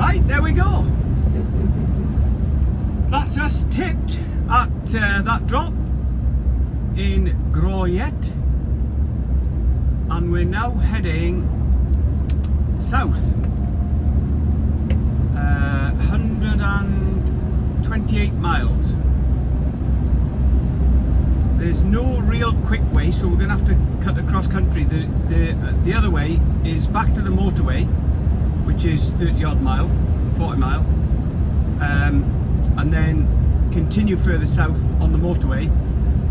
Right, there we go. That's us tipped at that drop in Groyet, and we're now heading south. 128 miles. There's no real quick way, so we're going to have to cut across country. The other way is back to the motorway, which is 30 odd mile, 40 mile, and then continue further south on the motorway,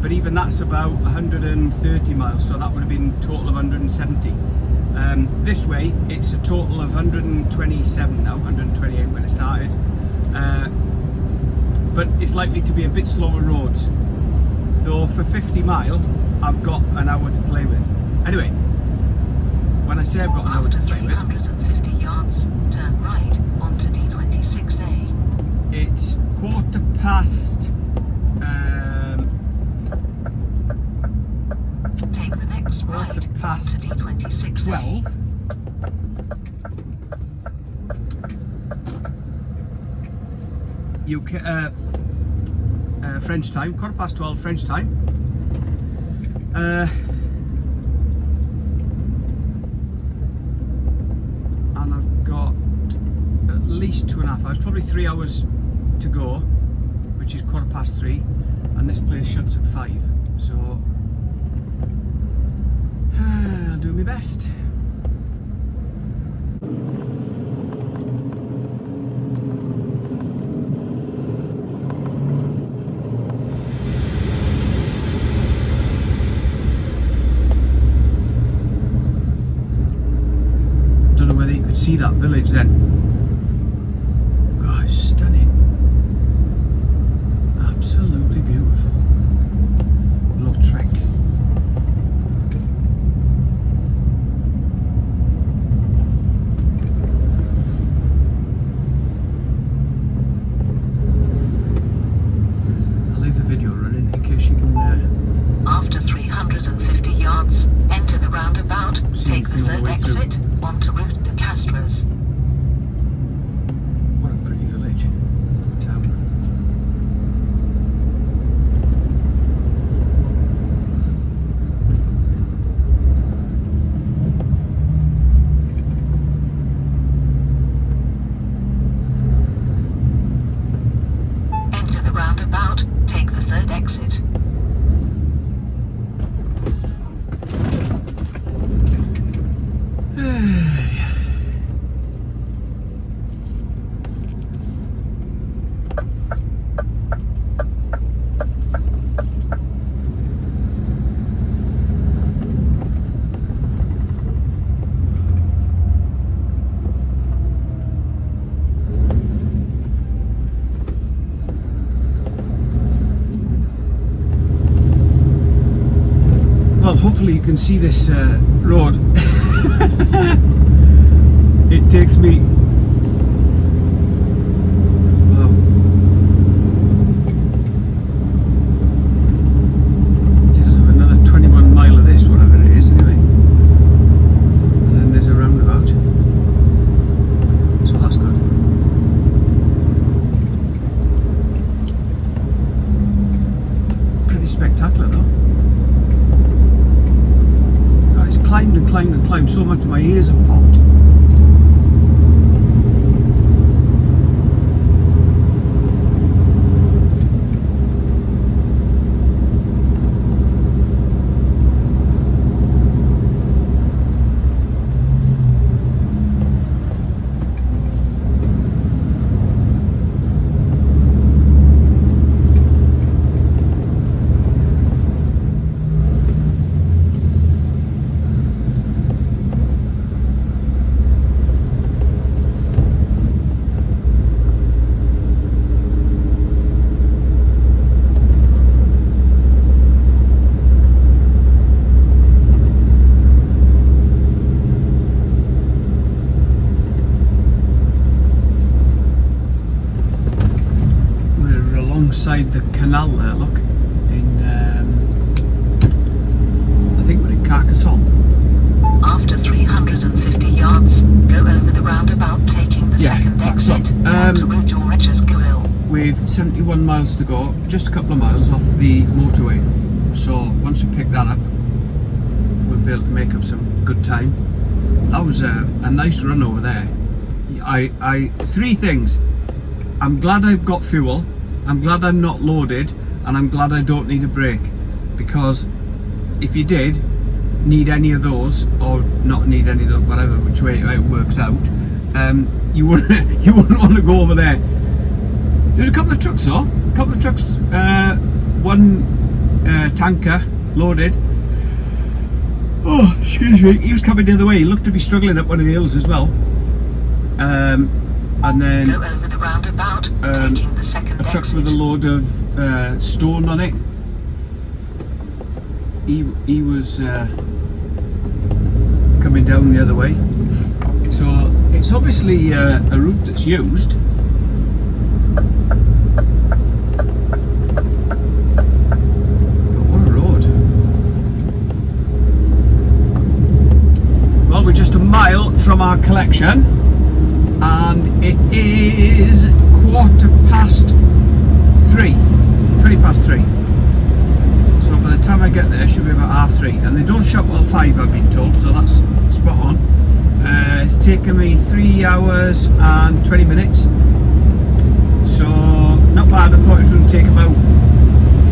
but even that's about 130 miles, so that would have been a total of 170. This way it's a total of 127 now, 128 when it started, but it's likely to be a bit slower roads, though for 50 mile I've got an hour to play with. Anyway, when I say I've got an hour to play with, 350 yards, turn right onto D26A. it's quarter past Take the next right onto D26A. 12. UK, French time, quarter past 12 French time. And I've got at least 2.5 hours, probably 3 hours to go, which is quarter past 3, and this place shuts at 5, so I'll do my best. Don't know whether you could see that village then. Oh, it's stunning. Absolutely beautiful. Little trek. I'll leave the video running in case you can After 350 yards, enter the roundabout, take the third exit onto Route de Castres. What a pretty village, town. Enter the roundabout, take the third exit. Well, hopefully you can see this road. It takes me, well, it takes another 21 mile of this, whatever it is anyway, and then there's a roundabout, so that's good. Pretty spectacular though. Climbed and climbed and climbed so much my ears have popped. Alongside the canal there, look, in I think we're in Carcassonne. After 350 yards, go over the roundabout, taking the second exit 171 miles to go, just a couple of miles off the motorway. So once we pick that up, we'll be able to make up some good time. That was a nice run over there. Three things. I'm glad I've got fuel, I'm glad I'm not loaded, and I'm glad I don't need a brake. Because if you did need any of those, or not need any of those, whatever, which way it works out, you wouldn't want to go over there. There's a couple of trucks though, one tanker loaded. Oh, excuse me, he was coming the other way. He looked to be struggling up one of the hills as well. And then go over the roundabout, taking the second a truck exit. with a load of stone on it. He was coming down the other way. So it's obviously a route that's used. But what a road. Well, we're just a mile from our collection, and it is 20 past 3. So by the time I get there, it should be about 3:30. And they don't shut till 5, I've been told, so that's spot on. It's taken me 3 hours and 20 minutes. So not bad. I thought it was going to take about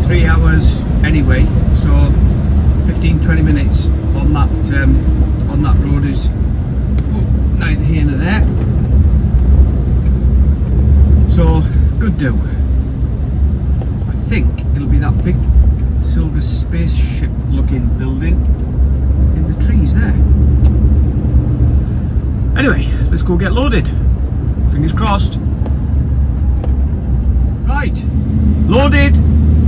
3 hours anyway. So 15-20 minutes on that road is neither here nor there. So good do. I think it'll be that big silver spaceship looking building in the trees there. Anyway, let's go get loaded. Fingers crossed. Right, loaded,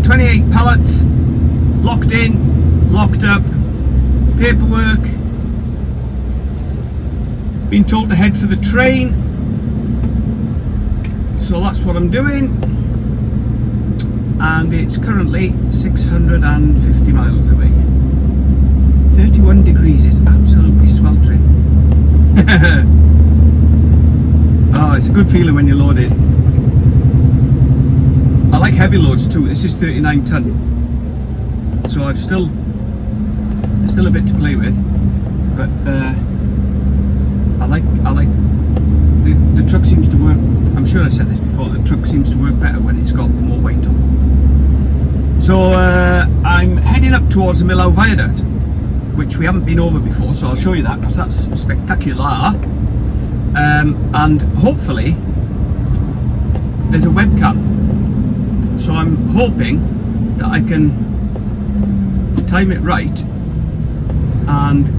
28 pallets, locked in, locked up, paperwork. Been told to head for the train, so that's what I'm doing. And it's currently 650 miles away. 31 degrees, is absolutely sweltering. Oh, it's a good feeling when you're loaded. I like heavy loads too. This is 39 ton, so there's still a bit to play with, but I like the truck seems to work. I'm sure I said this before. The truck seems to work better when it's got more weight on. So I'm heading up towards the Millau Viaduct, which we haven't been over before, so I'll show you that because that's spectacular. And hopefully there's a webcam, so I'm hoping that I can time it right and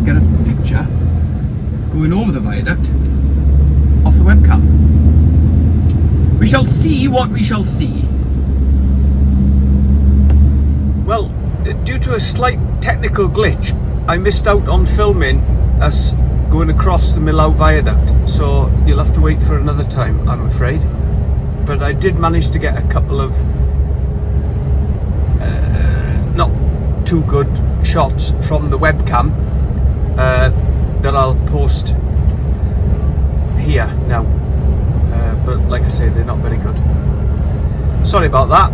get a picture going over the viaduct off the webcam. We shall see what we shall see. Well, due to a slight technical glitch, I missed out on filming us going across the Millau Viaduct, so you'll have to wait for another time, I'm afraid. But I did manage to get a couple of not too good shots from the webcam that I'll post here now. But like I say, they're not very good. Sorry about that.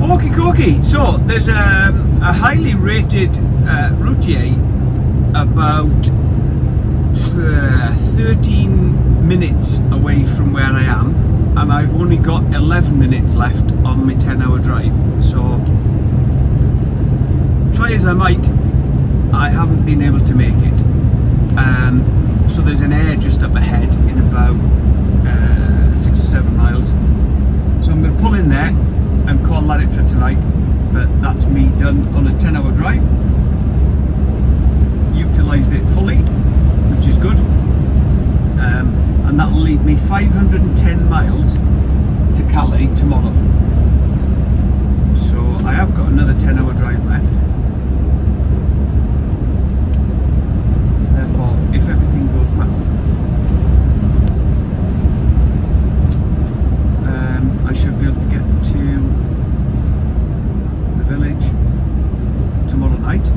Okie dokie. So there's a highly rated routier about 13 minutes away from where I am, and I've only got 11 minutes left on my 10-hour drive. So try as I might, I haven't been able to make it. So there's an air just up ahead in about 6 or 7 miles. So I'm going to pull in there and call that it for tonight. But that's me done on a 10-hour drive. Utilised it fully, which is good. And that'll leave me 510 miles to Calais tomorrow. So I have got another 10-hour drive left. Therefore, if everything goes well, I should be able to get to the village tomorrow night.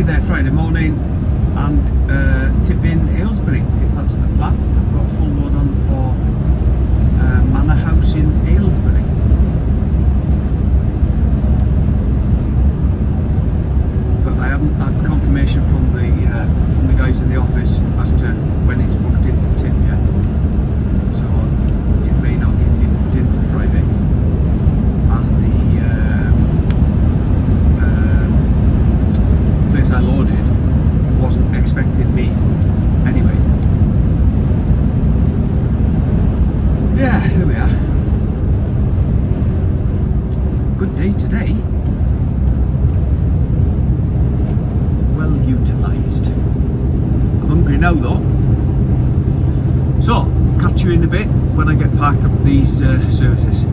there Friday morning and tip in Aylesbury if that's the plan. I've got a full load on for Manorhouse in Aylesbury. But I haven't had confirmation from the guys in the office as to when it's booked in to tip yet. So it may not even be booked in for Friday, as the place I loaded wasn't expecting me anyway. Yeah, here we are. Good day today. Well utilised. I'm hungry now though. So, catch you in a bit when I get parked up at these services.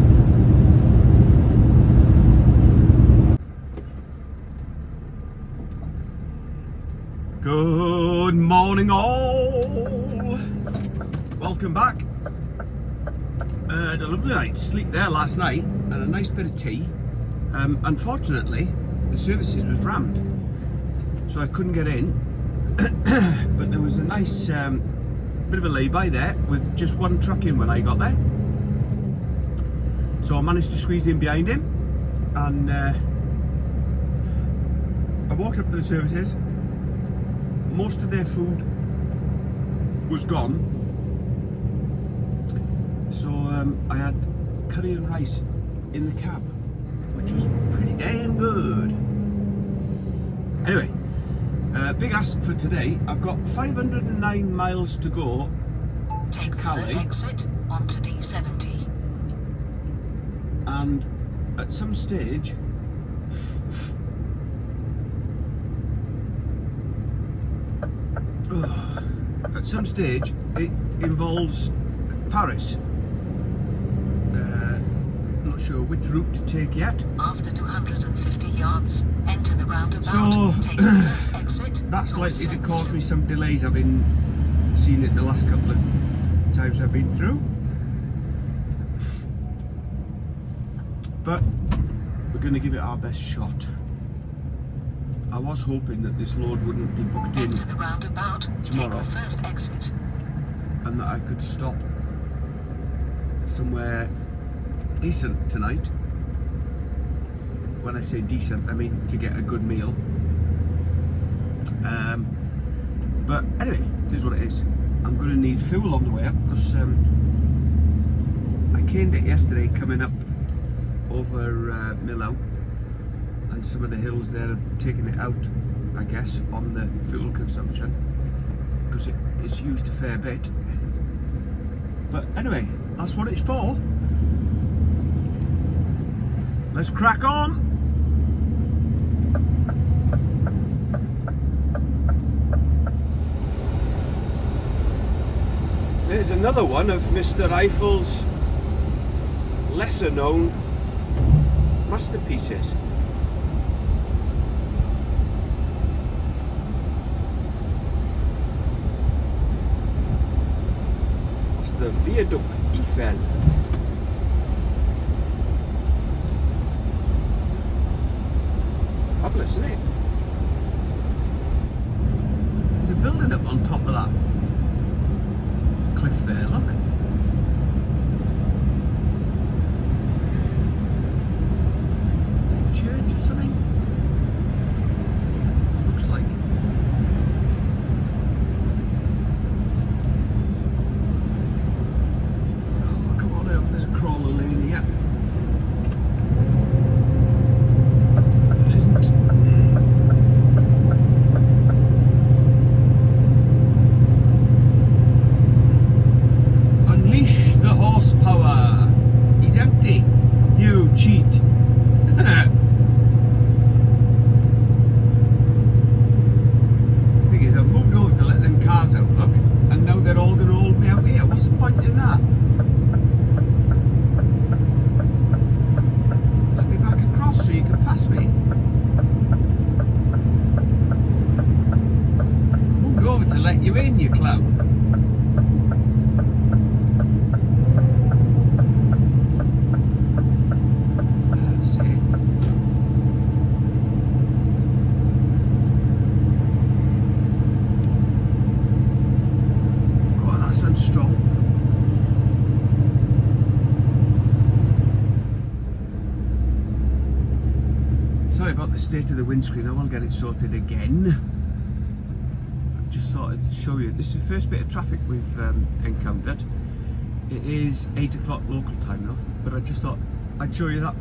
Good morning all! Welcome back. Had a lovely night's sleep there last night and a nice bit of tea. Unfortunately, the services was rammed, so I couldn't get in. But there was a nice bit of a lay-by there with just one truck in when I got there. So I managed to squeeze in behind him, and I walked up to the services. Most of their food was gone, so I had curry and rice in the cab, which was pretty damn good. Anyway, big ask for today. I've got 509 miles to go Take to the Calais, third exit onto D70. and at some stage it involves Paris. Not sure which route to take yet. After 250 yards, enter the roundabout. So Take the first exit. that's North likely to South. cause me some delays. I've been seeing it the last couple of times I've been through. But we're going to give it our best shot. I was hoping that this load wouldn't be booked in Enter the roundabout. tomorrow, Take the first exit. and that I could stop somewhere decent tonight. When I say decent, I mean to get a good meal. But anyway, it is what it is. I'm going to need fuel on the way up because I caned it yesterday coming up over Millau, and some of the hills there have taken it out, I guess, on the fuel consumption, because it's used a fair bit. But anyway, that's what it's for. Let's crack on. There's another one of Mr. Eiffel's lesser known masterpieces. That's the Viaduct Eiffel. Fabulous, isn't it? There's a building up on top of that cliff there, look. A church or something? Looks like. Oh, come on out, there's a crawler lane here. It isn't. Unleash the horsepower. He's empty. You cheat. Thing is, I've moved over to let them cars out, look, and now they're all going to hold me out here. What's the point in that? Let me back across so you can pass me. I moved over to let you in, you clown. state of the windscreen. I will get it sorted again. I just thought I'd show you. This is the first bit of traffic we've encountered. It is 8 o'clock local time now, but I just thought I'd show you that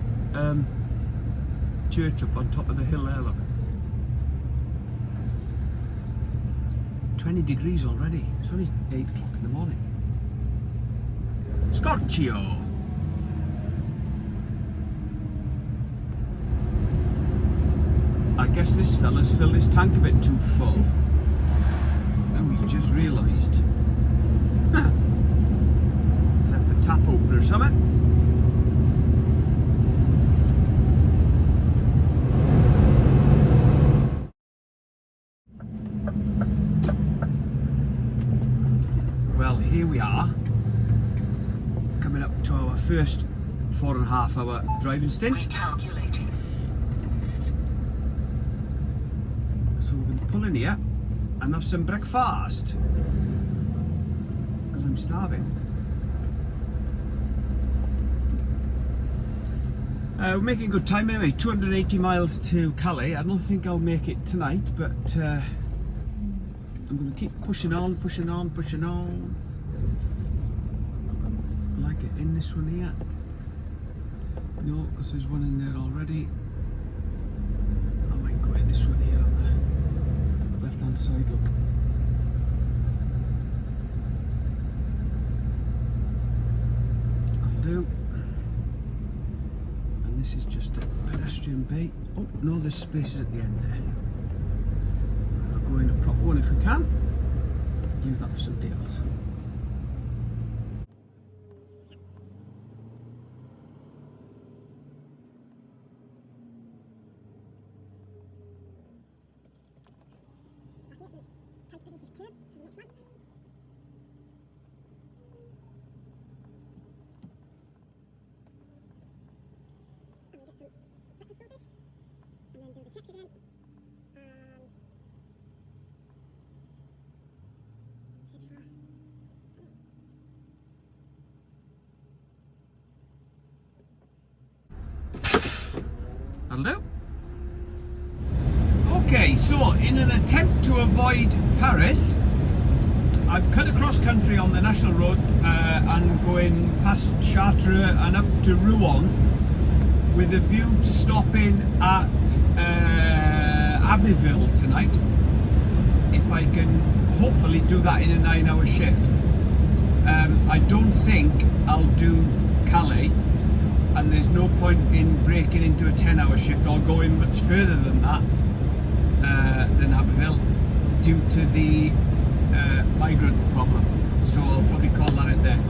church up on top of the hill there, look. 20 degrees already. It's only 8 o'clock in the morning. Scorchio! I guess this fella's filled his tank a bit too full. And we've just realised. Left the tap open or something. Well, here we are. Coming up to our first 4.5 hour driving stint. Recalculating. So we're going to pull in here and have some breakfast because I'm starving. We're making good time anyway. 280 miles to Calais. I don't think I'll make it tonight, but I'm going to keep pushing on. Will I get in this one here? No, because there's one in there already. I might go in this one here on the left hand side, look. That'll do. And this is just a pedestrian bay. Oh no, there's spaces at the end there. I'll go in a proper one if we can. Leave that for somebody else. That'll do. Okay, so in an attempt to avoid Paris, I've cut across country on the national road and going past Chartres and up to Rouen with a view to stopping at Abbeville tonight, if I can hopefully do that in a 9-hour shift. I don't think I'll do Calais, and there's no point in breaking into a 10-hour shift or going much further than that, than Abbeville, due to the migrant problem. So I'll probably call that it there.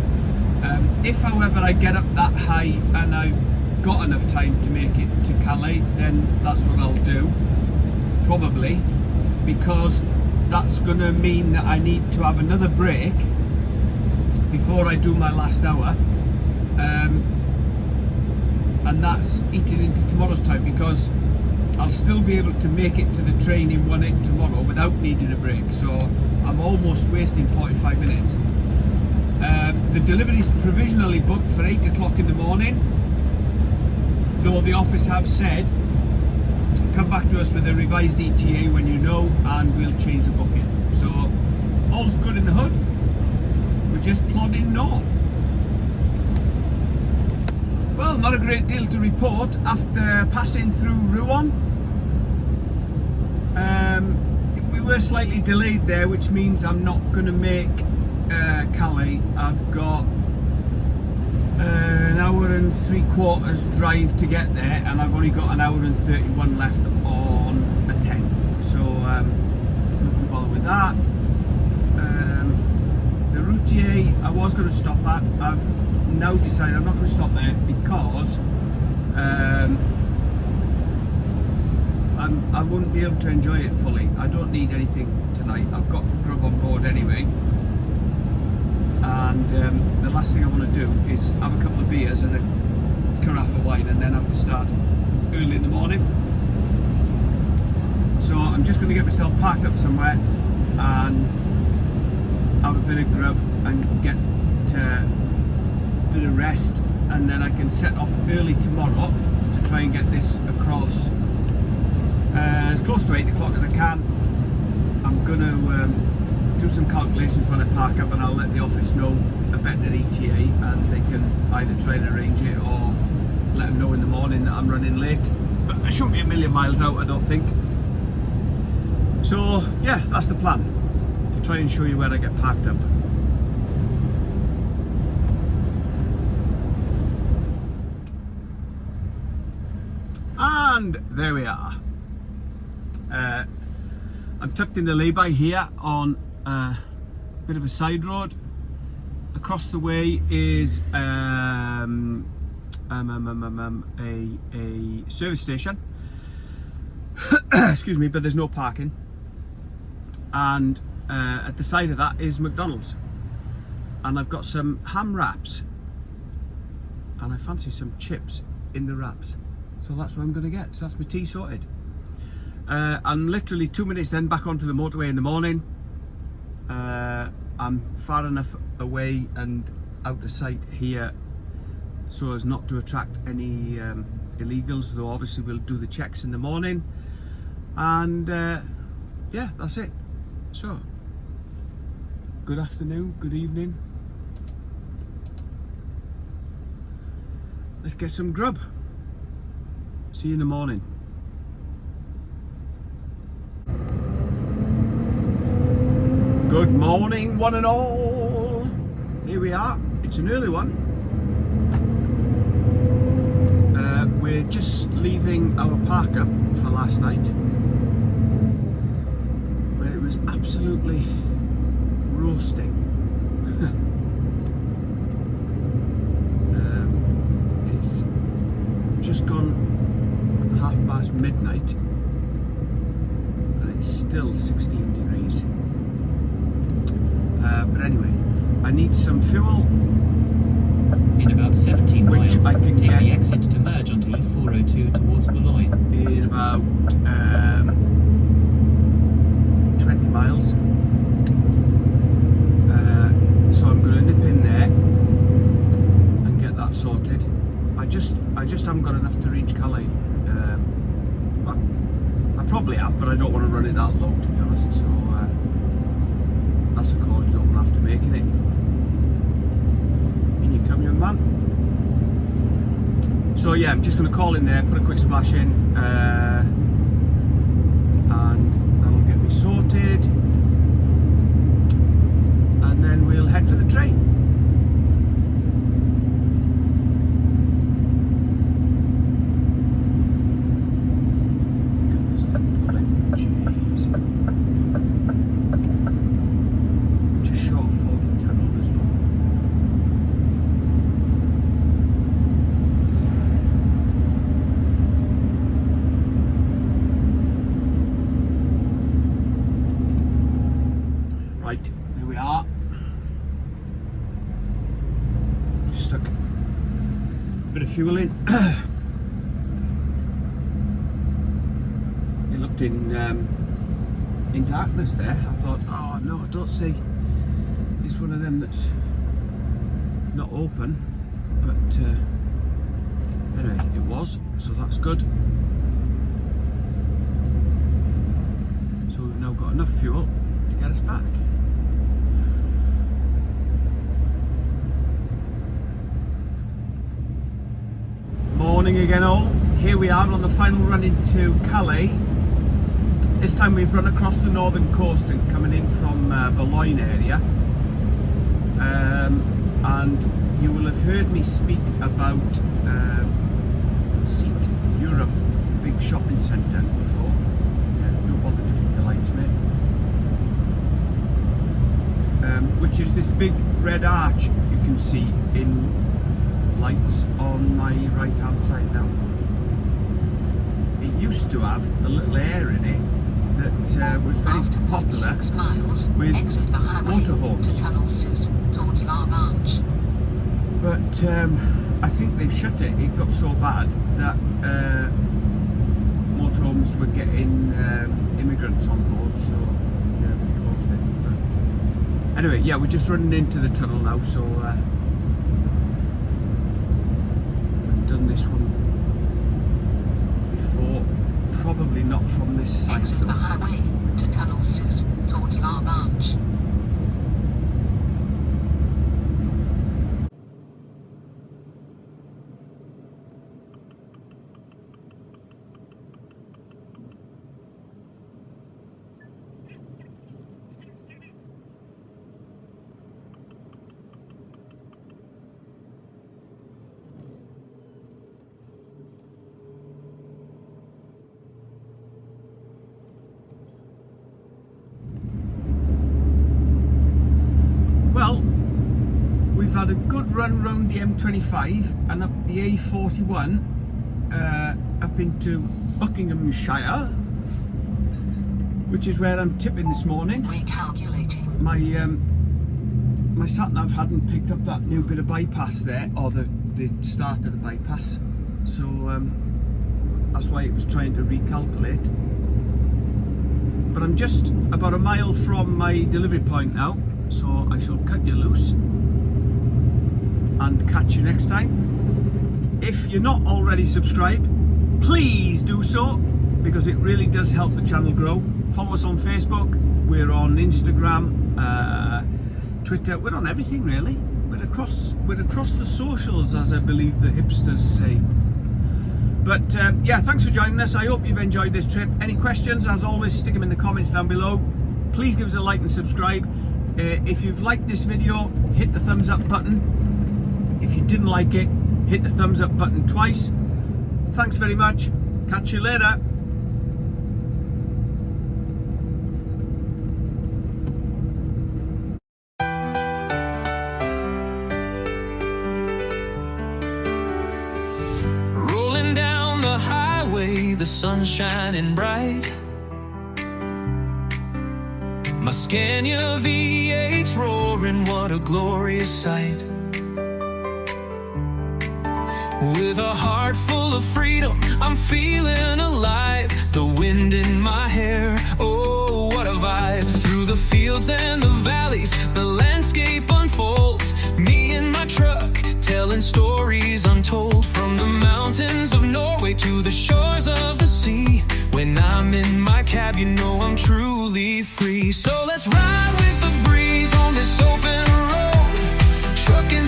If however I get up that high and I've got enough time to make it to Calais, then that's what I'll do, probably, because that's going to mean that I need to have another break before I do my last hour, and that's eating into tomorrow's time, because I'll still be able to make it to the train in 1-8 tomorrow without needing a break, so I'm almost wasting 45 minutes. The delivery's provisionally booked for 8 o'clock in the morning, though the office have said come back to us with a revised ETA when you know, and we'll change the booking. So all's good in the hood. We're just plodding north. Well, not a great deal to report after passing through Rouen. We were slightly delayed there, which means I'm not going to make Calais. I've got an hour and 3/4 drive to get there, and I've only got an hour and 31 left on a 10. So not going to bother with that. The routier I was going to stop at, I've now decided I'm not going to stop there because I wouldn't be able to enjoy it fully. I don't need anything tonight. I've got grub on board anyway, and the last thing I want to do is have a couple of beers and a carafe of wine and then have to start early in the morning. So I'm just going to get myself parked up somewhere and have a bit of grub and get a bit of rest, and then I can set off early tomorrow to try and get this across as close to 8 o'clock as I can. I'm going to do some calculations when I park up, and I'll let the office know a better ETA, and they can either try and arrange it or let them know in the morning that I'm running late. But I shouldn't be a million miles out, I don't think. So yeah, that's the plan. I'll try and show you where I get parked up. And there we are. I'm tucked in the lay-by here on a bit of a side road. Across the way is a service station. Excuse me, but there's no parking. And at the side of that is McDonald's. And I've got some ham wraps. And I fancy some chips in the wraps. So that's what I'm going to get. So that's my tea sorted. I'm literally 2 minutes then back onto the motorway in the morning. I'm far enough away and out of sight here so as not to attract any illegals, though obviously we'll do the checks in the morning. And yeah, that's it. So, good afternoon, good evening. Let's get some grub. See you in the morning. Good morning, one and all. Here we are. It's an early one. We're just leaving our park up for last night, where it was absolutely roasting. It's just gone midnight, and it's still 16 degrees. But anyway, I need some fuel. In about 17 which miles, I can take get the exit to merge onto E402 towards Boulogne. In about 20 miles. So I'm going to nip in there and get that sorted. I just haven't got enough to reach Calais. I probably have, but I don't want to run it that low, to be honest. So that's a call you don't want to have to make, innit? In you come, young man. So yeah, I'm just going to call in there, put a quick splash in, and that'll get me sorted. And then we'll head for the train. Right, there we are. Just stuck a bit of fuel in. It looked in darkness there. I thought, oh no, don't see. It's one of them that's not open, but anyway, it was, so that's good. So we've now got enough fuel to get us back. Morning again all. Here we are on the final run into Calais. This time we've run across the northern coast and coming in from Boulogne area. And you will have heard me speak about Seat Europe, the big shopping centre before. Don't bother doing the lights, mate. Which is this big red arch you can see in lights on my right hand side now. It used to have a little area in it that was very popular 6 miles, with exit the highway motorhomes. to Tunnel Sus towards La Manche. But I think they've shut it. It got so bad that motorhomes were getting immigrants on board, so yeah, they closed it. But anyway, yeah, we're just running into the tunnel now, so we've done this one before. Probably not from this side Exit the though. highway to Tunnel Sus towards La Banche. Well, we've had a good run round the M25 and up the A41 up into Buckinghamshire, which is where I'm tipping this morning. Recalculating. My sat-nav hadn't picked up that new bit of bypass there, or the start of the bypass, so that's why it was trying to recalculate. But I'm just about a mile from my delivery point now, so I shall cut you loose and catch you next time. If you're not already subscribed, please do so, because it really does help the channel grow. Follow us on Facebook, we're on Instagram, Twitter, we're on everything really. We're across the socials, as I believe the hipsters say. But yeah, thanks for joining us. I hope you've enjoyed this trip. Any questions, as always, stick them in the comments down below. Please give us a like and subscribe. If you've liked this video, hit the thumbs up button. If you didn't like it, hit the thumbs up button twice. Thanks very much. Catch you later. Rolling down the highway, the sun shining bright. My Scania V8's roaring, what a glorious sight. With a heart full of freedom, I'm feeling alive. The wind in my hair, oh, what a vibe. Through the fields and the valleys, the landscape unfolds. Me and my truck, telling stories untold. From the mountains of Norway to the shores of the sea. When I'm in my cab, you know I'm truly free. So let's ride with the breeze on this open road. Trucking